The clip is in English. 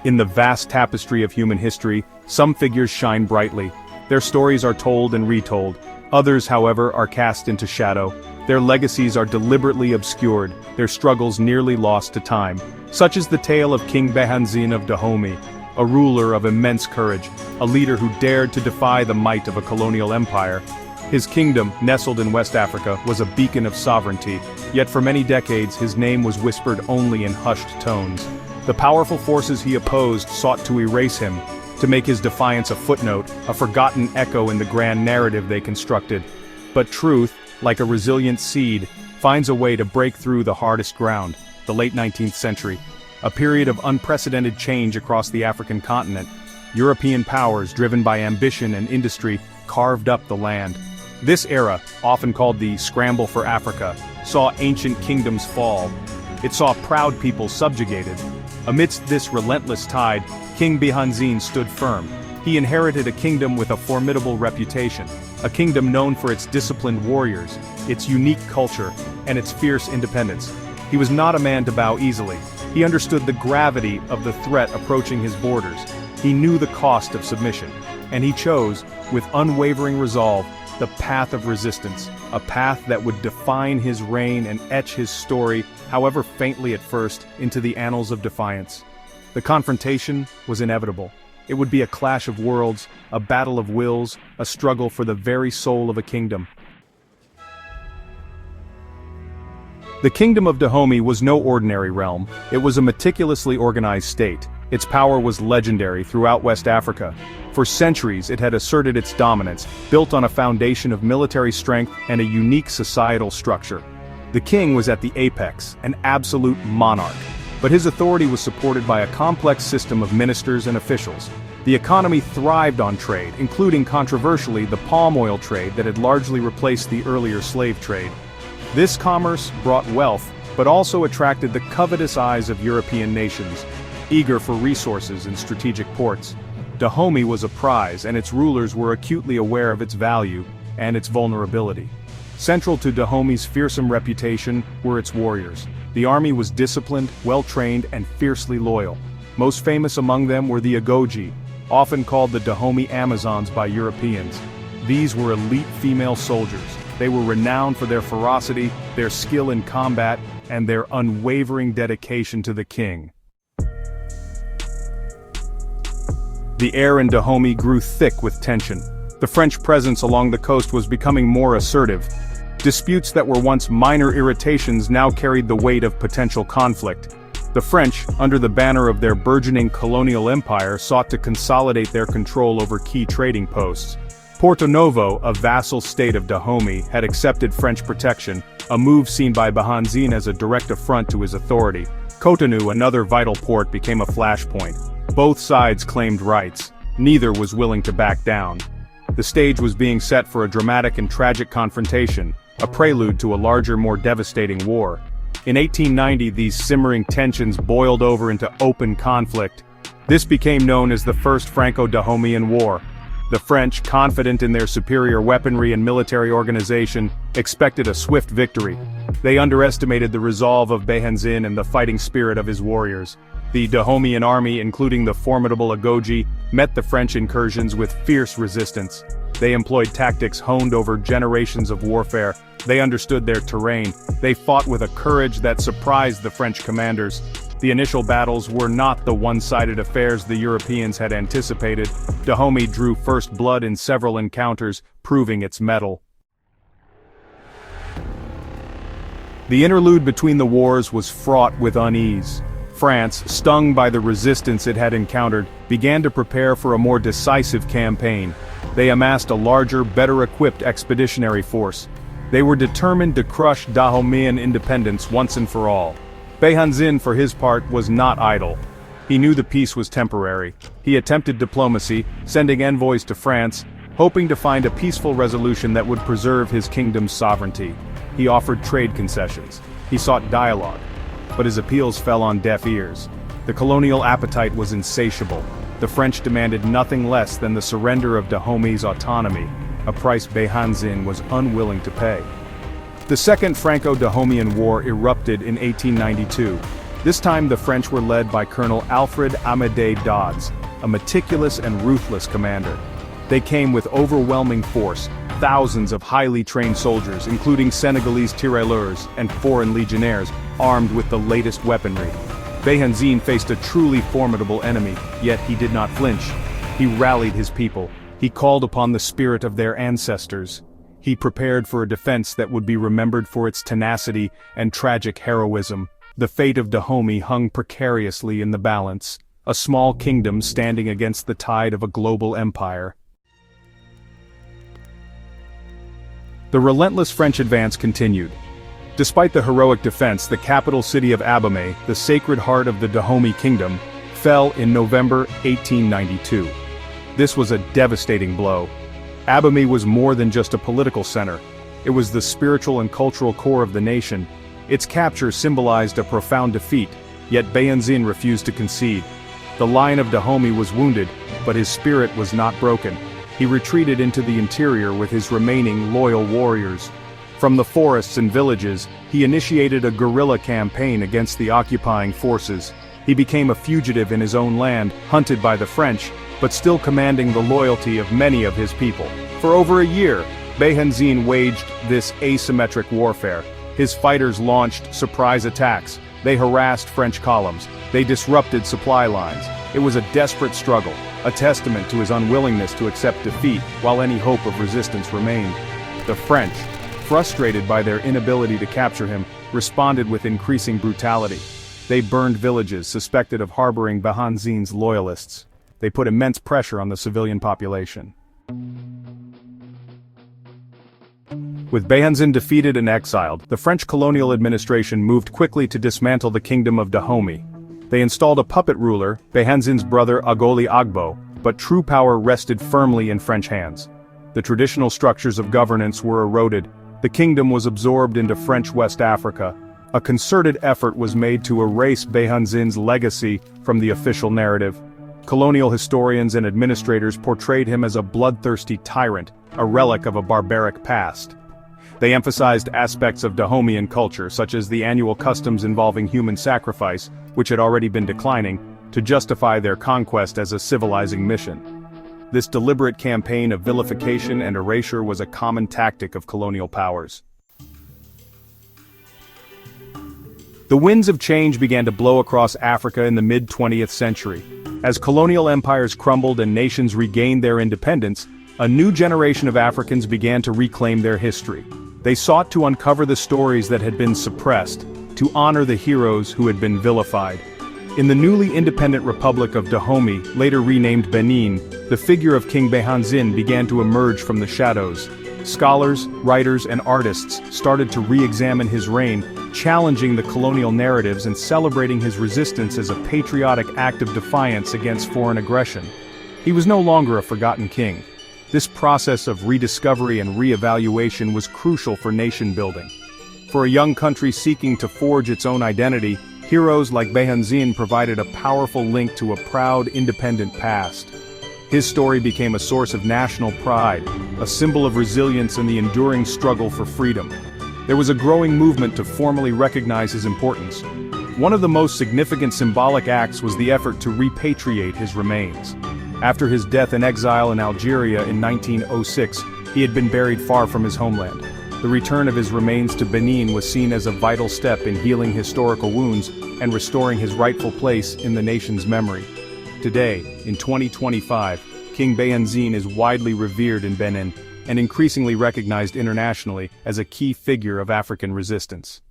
In the vast tapestry of human history, some figures shine brightly. Their stories are told and retold. Others, however, are cast into shadow. Their legacies are deliberately obscured, their struggles nearly lost to time. Such is the tale of King Béhanzin of Dahomey, a ruler of immense courage, a leader who dared to defy the might of a colonial empire. His kingdom, nestled in West Africa, was a beacon of sovereignty, yet for many decades his name was whispered only in hushed tones. The powerful forces he opposed sought to erase him, to make his defiance a footnote, a forgotten echo in the grand narrative they constructed. But truth, like a resilient seed, finds a way to break through the hardest ground, the late 19th century. A period of unprecedented change across the African continent. European powers, driven by ambition and industry, carved up the land. This era, often called the Scramble for Africa, saw ancient kingdoms fall. It saw proud people subjugated. Amidst this relentless tide, King Béhanzin stood firm. He inherited a kingdom with a formidable reputation, a kingdom known for its disciplined warriors, its unique culture, and its fierce independence. He was not a man to bow easily. He understood the gravity of the threat approaching his borders. He knew the cost of submission, and he chose, with unwavering resolve, the path of resistance, a path that would define his reign and etch his story, however faintly at first, into the annals of defiance. The confrontation was inevitable. It would be a clash of worlds, a battle of wills, a struggle for the very soul of a kingdom. The Kingdom of Dahomey was no ordinary realm. It was a meticulously organized state. Its power was legendary throughout West Africa. For centuries it had asserted its dominance, built on a foundation of military strength and a unique societal structure. The king was at the apex, an absolute monarch. But his authority was supported by a complex system of ministers and officials. The economy thrived on trade, including controversially the palm oil trade that had largely replaced the earlier slave trade. This commerce brought wealth, but also attracted the covetous eyes of European nations, eager for resources and strategic ports. Dahomey was a prize, and its rulers were acutely aware of its value and its vulnerability. Central to Dahomey's fearsome reputation were its warriors. The army was disciplined, well-trained, and fiercely loyal. Most famous among them were the Agoji, often called the Dahomey Amazons by Europeans. These were elite female soldiers. They were renowned for their ferocity, their skill in combat, and their unwavering dedication to the king. The air in Dahomey grew thick with tension. The French presence along the coast was becoming more assertive. Disputes that were once minor irritations now carried the weight of potential conflict. The French, under the banner of their burgeoning colonial empire, sought to consolidate their control over key trading posts. Porto Novo, a vassal state of Dahomey, had accepted French protection, a move seen by Béhanzin as a direct affront to his authority. Cotonou, another vital port, became a flashpoint. Both sides claimed rights. Neither was willing to back down. The stage was being set for a dramatic and tragic confrontation, a prelude to a larger, more devastating war. In 1890, these simmering tensions boiled over into open conflict. This became known as the First Franco-Dahomean War. The French, confident in their superior weaponry and military organization, expected a swift victory. They underestimated the resolve of Béhanzin and the fighting spirit of his warriors. The Dahomean army, including the formidable Agoji, met the French incursions with fierce resistance. They employed tactics honed over generations of warfare. They understood their terrain. They fought with a courage that surprised the French commanders. The initial battles were not the one-sided affairs the Europeans had anticipated. Dahomey drew first blood in several encounters, proving its mettle. The interlude between the wars was fraught with unease. France, stung by the resistance it had encountered, began to prepare for a more decisive campaign. They amassed a larger, better-equipped expeditionary force. They were determined to crush Dahomean independence once and for all. Béhanzin, for his part, was not idle. He knew the peace was temporary. He attempted diplomacy, sending envoys to France, hoping to find a peaceful resolution that would preserve his kingdom's sovereignty. He offered trade concessions. He sought dialogue. But his appeals fell on deaf ears. The colonial appetite was insatiable. The French demanded nothing less than the surrender of Dahomey's autonomy, a price Béhanzin was unwilling to pay. The Second Franco-Dahomean War erupted in 1892. This time the French were led by Colonel Alfred Amédée Dodds, a meticulous and ruthless commander. They came with overwhelming force, thousands of highly trained soldiers, including Senegalese tirailleurs and foreign legionnaires, armed with the latest weaponry. Béhanzin faced a truly formidable enemy, yet he did not flinch. He rallied his people. He called upon the spirit of their ancestors. He prepared for a defense that would be remembered for its tenacity and tragic heroism. The fate of Dahomey hung precariously in the balance, a small kingdom standing against the tide of a global empire. The relentless French advance continued. Despite the heroic defense, the capital city of Abomey, the sacred heart of the Dahomey kingdom, fell in November 1892. This was a devastating blow. Abomey was more than just a political center. It was the spiritual and cultural core of the nation. Its capture symbolized a profound defeat, yet Béhanzin refused to concede. The Lion of Dahomey was wounded, but his spirit was not broken. He retreated into the interior with his remaining loyal warriors. From the forests and villages, he initiated a guerrilla campaign against the occupying forces. He became a fugitive in his own land, hunted by the French, but still commanding the loyalty of many of his people. For over a year, Béhanzin waged this asymmetric warfare. His fighters launched surprise attacks. They harassed French columns. They disrupted supply lines. It was a desperate struggle, a testament to his unwillingness to accept defeat while any hope of resistance remained. The French, frustrated by their inability to capture him, responded with increasing brutality. They burned villages suspected of harboring Béhanzin's loyalists. They put immense pressure on the civilian population. With Béhanzin defeated and exiled, the French colonial administration moved quickly to dismantle the kingdom of Dahomey. They installed a puppet ruler, Béhanzin's brother Agoli Agbo, but true power rested firmly in French hands. The traditional structures of governance were eroded. The kingdom was absorbed into French West Africa. A concerted effort was made to erase Béhanzin's legacy from the official narrative. Colonial historians and administrators portrayed him as a bloodthirsty tyrant, a relic of a barbaric past. They emphasized aspects of Dahomeyan culture, such as the annual customs involving human sacrifice, which had already been declining, to justify their conquest as a civilizing mission. This deliberate campaign of vilification and erasure was a common tactic of colonial powers. The winds of change began to blow across Africa in the mid-20th century. As colonial empires crumbled and nations regained their independence, a new generation of Africans began to reclaim their history. They sought to uncover the stories that had been suppressed, to honor the heroes who had been vilified. In the newly independent Republic of Dahomey, later renamed Benin, the figure of King Béhanzin began to emerge from the shadows. Scholars, writers, and artists started to re-examine his reign, challenging the colonial narratives and celebrating his resistance as a patriotic act of defiance against foreign aggression. He was no longer a forgotten king. This process of rediscovery and re-evaluation was crucial for nation-building. For a young country seeking to forge its own identity, heroes like Béhanzin provided a powerful link to a proud, independent past. His story became a source of national pride, a symbol of resilience in the enduring struggle for freedom. There was a growing movement to formally recognize his importance. One of the most significant symbolic acts was the effort to repatriate his remains. After his death in exile in Algeria in 1906, he had been buried far from his homeland. The return of his remains to Benin was seen as a vital step in healing historical wounds and restoring his rightful place in the nation's memory. Today, in 2025, King Béhanzin is widely revered in Benin and increasingly recognized internationally as a key figure of African resistance.